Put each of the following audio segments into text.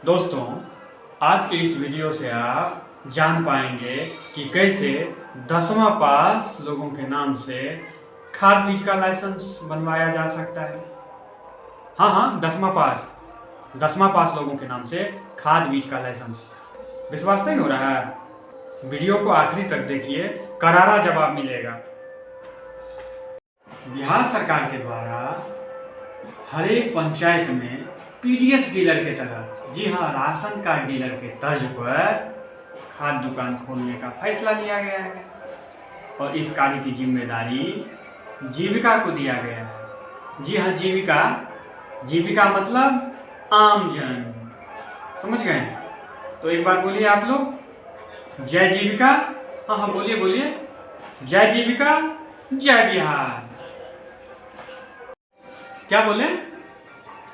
दोस्तों, आज के इस वीडियो से आप जान पाएंगे कि कैसे 10वां पास लोगों के नाम से खाद बीज का लाइसेंस बनवाया जा सकता है। हाँ, 10वां पास लोगों के नाम से खाद बीज का लाइसेंस। विश्वास नहीं हो रहा है? वीडियो को आखिरी तक देखिए, करारा जवाब मिलेगा। बिहार सरकार के द्वारा हर एक पंचायत में पीडीएस डीलर के तरह, जी हाँ, राशन कार्ड डीलर के तर्ज पर खाद दुकान खोलने का फैसला लिया गया है और इस कार्य की जिम्मेदारी जीविका को दिया गया है। जी हाँ, जीविका मतलब आमजन। समझ गए? तो एक बार बोलिए आप लोग, जय जीविका। हाँ, बोलिए, जय जीविका, जय बिहार। क्या बोले?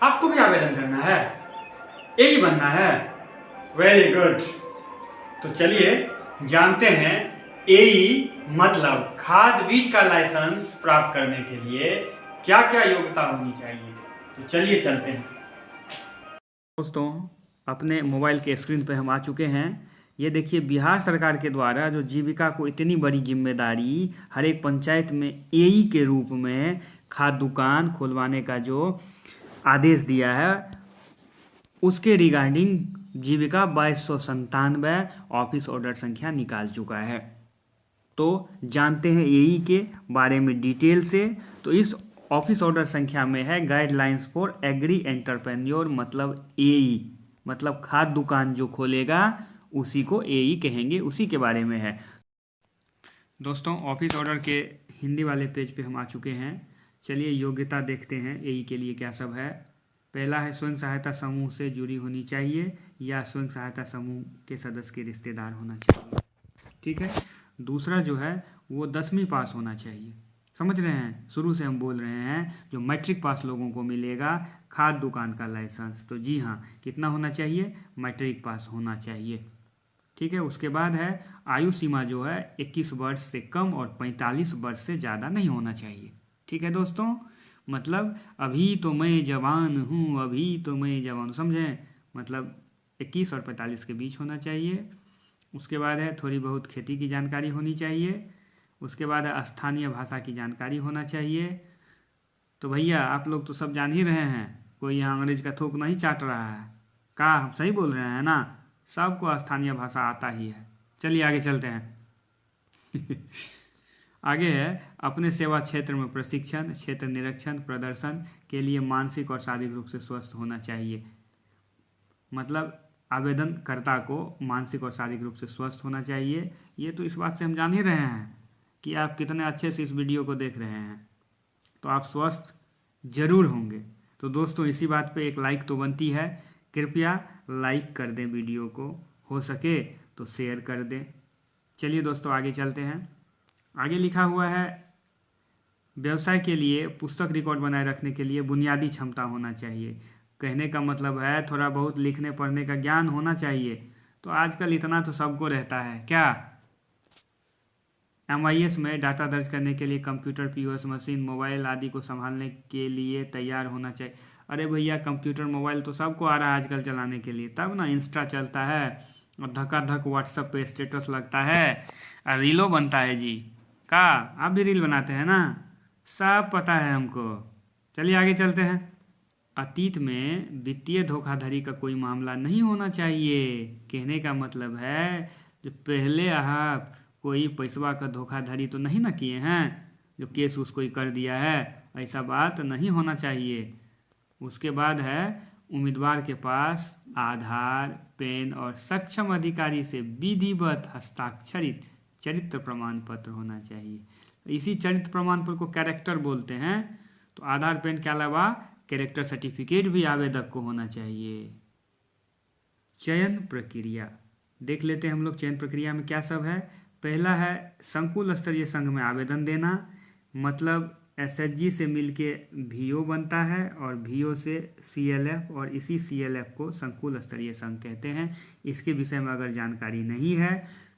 आपको भी आवेदन करना है, यही बनना है? Very good. तो चलिए जानते हैं एई मतलब खाद बीज का लाइसेंस प्राप्त करने के लिए क्या क्या योग्यता होनी चाहिए। तो चलिए चलते हैं। दोस्तों, अपने मोबाइल के स्क्रीन पर हम आ चुके हैं। ये देखिए, बिहार सरकार के द्वारा जो जीविका को इतनी बड़ी जिम्मेदारी हर एक पंचायत में एई के रूप में खाद दुकान खुलवाने का जो आदेश दिया है, उसके रिगार्डिंग जीविका 2297 ऑफिस ऑर्डर संख्या निकाल चुका है। तो जानते हैं एई के बारे में डिटेल से। तो इस ऑफिस ऑर्डर संख्या में है गाइडलाइंस फॉर एग्री एंटरप्रेन्योर, मतलब एई, मतलब खाद दुकान जो खोलेगा उसी को एई कहेंगे, उसी के बारे में है। दोस्तों, ऑफिस ऑर्डर के हिंदी वाले पेज पे हम आ चुके हैं। चलिए योग्यता देखते हैं एई के लिए क्या सब है। पहला है स्वयं सहायता समूह से जुड़ी होनी चाहिए या स्वयं सहायता समूह के सदस्य के रिश्तेदार होना चाहिए। ठीक है। दूसरा जो है वो 10वीं पास होना चाहिए। समझ रहे हैं? शुरू से हम बोल रहे हैं जो मैट्रिक पास लोगों को मिलेगा खाद दुकान का लाइसेंस। तो जी हाँ, कितना होना चाहिए? मैट्रिक पास होना चाहिए। ठीक है। उसके बाद है आयु सीमा जो है 21 वर्ष से कम और 45 वर्ष से ज़्यादा नहीं होना चाहिए। ठीक है दोस्तों, मतलब अभी तो मैं जवान हूँ, समझें? मतलब 21 और 45 के बीच होना चाहिए। उसके बाद है थोड़ी बहुत खेती की जानकारी होनी चाहिए। उसके बाद है स्थानीय भाषा की जानकारी होना चाहिए। तो भैया आप लोग तो सब जान ही रहे हैं, कोई यहाँ अंग्रेज का थूक नहीं चाट रहा है। का हम सही बोल रहे हैं ना? सबको स्थानीय भाषा आता ही है। चलिए आगे चलते हैं। आगे है अपने सेवा क्षेत्र में प्रशिक्षण, क्षेत्र निरीक्षण, प्रदर्शन के लिए मानसिक और शारीरिक रूप से स्वस्थ होना चाहिए। मतलब आवेदनकर्ता को मानसिक और शारीरिक रूप से स्वस्थ होना चाहिए। ये तो इस बात से हम जान ही रहे हैं कि आप कितने अच्छे से इस वीडियो को देख रहे हैं, तो आप स्वस्थ जरूर होंगे। तो दोस्तों, इसी बात पे एक लाइक तो बनती है। कृपया लाइक कर दें वीडियो को, हो सके तो शेयर कर दें। चलिए दोस्तों आगे चलते हैं। आगे लिखा हुआ है व्यवसाय के लिए पुस्तक रिकॉर्ड बनाए रखने के लिए बुनियादी क्षमता होना चाहिए। कहने का मतलब है थोड़ा बहुत लिखने पढ़ने का ज्ञान होना चाहिए। तो आजकल इतना तो सबको रहता है। क्या MIS में डाटा दर्ज करने के लिए कंप्यूटर, POS मशीन, मोबाइल आदि को संभालने के लिए तैयार होना चाहिए। अरे भैया, कंप्यूटर मोबाइल तो सबको आ रहा है आजकल चलाने के लिए, तब ना इंस्टा चलता है और धक्का व्हाट्सएप पे स्टेटस लगता है और रीलो बनता है जी। का आप भी रील बनाते हैं ना? सब पता है हमको। चलिए आगे चलते हैं। अतीत में वित्तीय धोखाधड़ी का कोई मामला नहीं होना चाहिए। कहने का मतलब है जो पहले आप कोई पैसवा का धोखाधड़ी तो नहीं ना किए हैं, जो केस उसको ही कर दिया है, ऐसा बात नहीं होना चाहिए। उसके बाद है उम्मीदवार के पास आधार, पैन और सक्षम अधिकारी से विधिवत हस्ताक्षरित चरित्र प्रमाण पत्र होना चाहिए। इसी चरित्र प्रमाण पत्र को कैरेक्टर बोलते हैं। तो आधार, पैन के अलावा कैरेक्टर सर्टिफिकेट भी आवेदक को होना चाहिए। चयन प्रक्रिया देख लेते हैं हम लोग। चयन प्रक्रिया में क्या सब है। पहला है संकुल स्तरीय संघ में आवेदन देना, मतलब SHG से मिलके VO बनता है और VO से CLF और इसी CLF को संकुल स्तरीय संघ कहते हैं। इसके विषय में अगर जानकारी नहीं है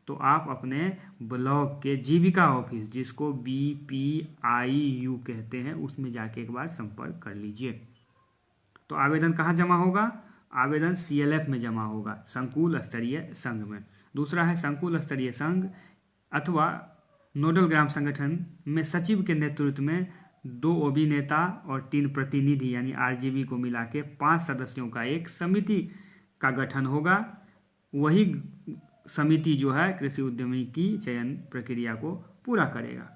तो आप अपने ब्लॉक के जीविका ऑफिस, जिसको BPIU कहते हैं, उसमें जाके एक बार संपर्क कर लीजिए। तो आवेदन कहाँ जमा होगा? आवेदन CLF में जमा होगा, संकुल स्तरीय संघ में। दूसरा है संकुल स्तरीय संघ अथवा नोडल ग्राम संगठन में सचिव के नेतृत्व में 2 OB नेता और 3 प्रतिनिधि यानी RGB को मिला के 5 सदस्यों का एक समिति का गठन होगा। वही समिति जो है कृषि उद्यमी की चयन प्रक्रिया को पूरा करेगा।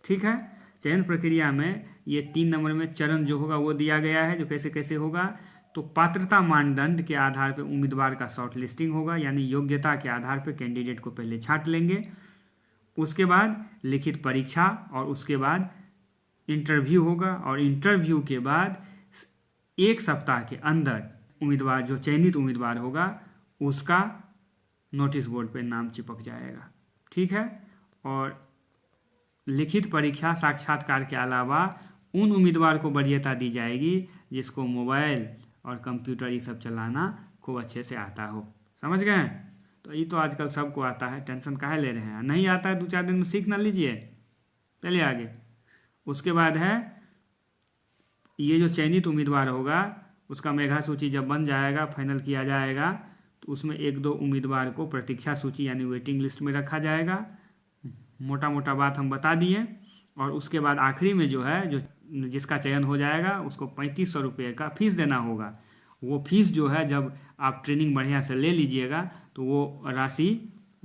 ठीक है, चयन प्रक्रिया में ये 3 नंबर में चरण जो होगा वो दिया गया है, जो कैसे कैसे होगा। तो पात्रता मानदंड के आधार पर उम्मीदवार का शॉर्ट लिस्टिंग होगा, यानी योग्यता के आधार पर कैंडिडेट को पहले छांट लेंगे, उसके बाद लिखित परीक्षा और उसके बाद इंटरव्यू होगा, और इंटरव्यू के बाद 1 सप्ताह के अंदर उम्मीदवार जो चयनित उम्मीदवार होगा उसका नोटिस बोर्ड पे नाम चिपक जाएगा। ठीक है, और लिखित परीक्षा साक्षात्कार के अलावा उन उम्मीदवार को वरीयता दी जाएगी जिसको मोबाइल और कंप्यूटर ये सब चलाना खूब अच्छे से आता हो। समझ गए? तो ये तो आजकल सबको आता है, टेंशन काहे ले रहे हैं। नहीं आता है 2-4 दिन में सीख ना लीजिए, चलिए आगे। उसके बाद है ये जो चयनित उम्मीदवार होगा उसका मेधा सूची जब बन जाएगा, फाइनल किया जाएगा, तो उसमें 1-2 उम्मीदवार को प्रतीक्षा सूची यानी वेटिंग लिस्ट में रखा जाएगा। मोटा मोटा बात हम बता दिए। और उसके बाद आखिरी में जो है, जो जिसका चयन हो जाएगा उसको 3500 रुपये का फीस देना होगा। वो फीस जो है जब आप ट्रेनिंग बढ़िया से ले लीजिएगा तो वो राशि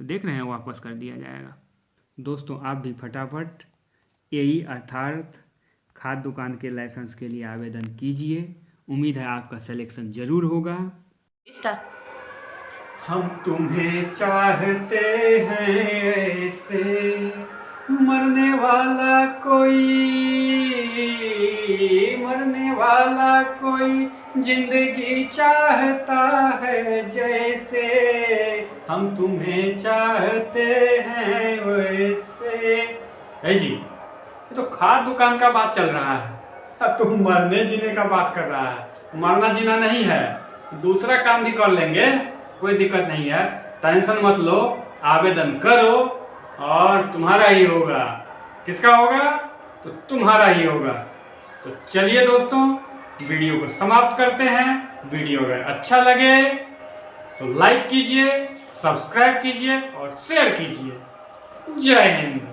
देख रहे हैं वापस कर दिया जाएगा। दोस्तों आप भी फटाफट AE अर्थात खाद्य दुकान के लाइसेंस के लिए आवेदन कीजिए। उम्मीद है आपका सिलेक्शन जरूर होगा। हम तुम्हें चाहते हैं ऐसे, मरने वाला कोई जिंदगी चाहता है जैसे, हम तुम्हें चाहते हैं वैसे। जी, ये तो खाद दुकान का बात चल रहा है, अब तुम मरने जीने का बात कर रहा है। मरना जीना नहीं है, दूसरा काम भी कर लेंगे, कोई दिक्कत नहीं है, टेंशन मत लो। आवेदन करो और तुम्हारा ही होगा। किसका होगा? तो तुम्हारा ही होगा। तो चलिए दोस्तों, वीडियो को समाप्त करते हैं। वीडियो अगर अच्छा लगे तो लाइक कीजिए, सब्सक्राइब कीजिए और शेयर कीजिए। जय हिंद।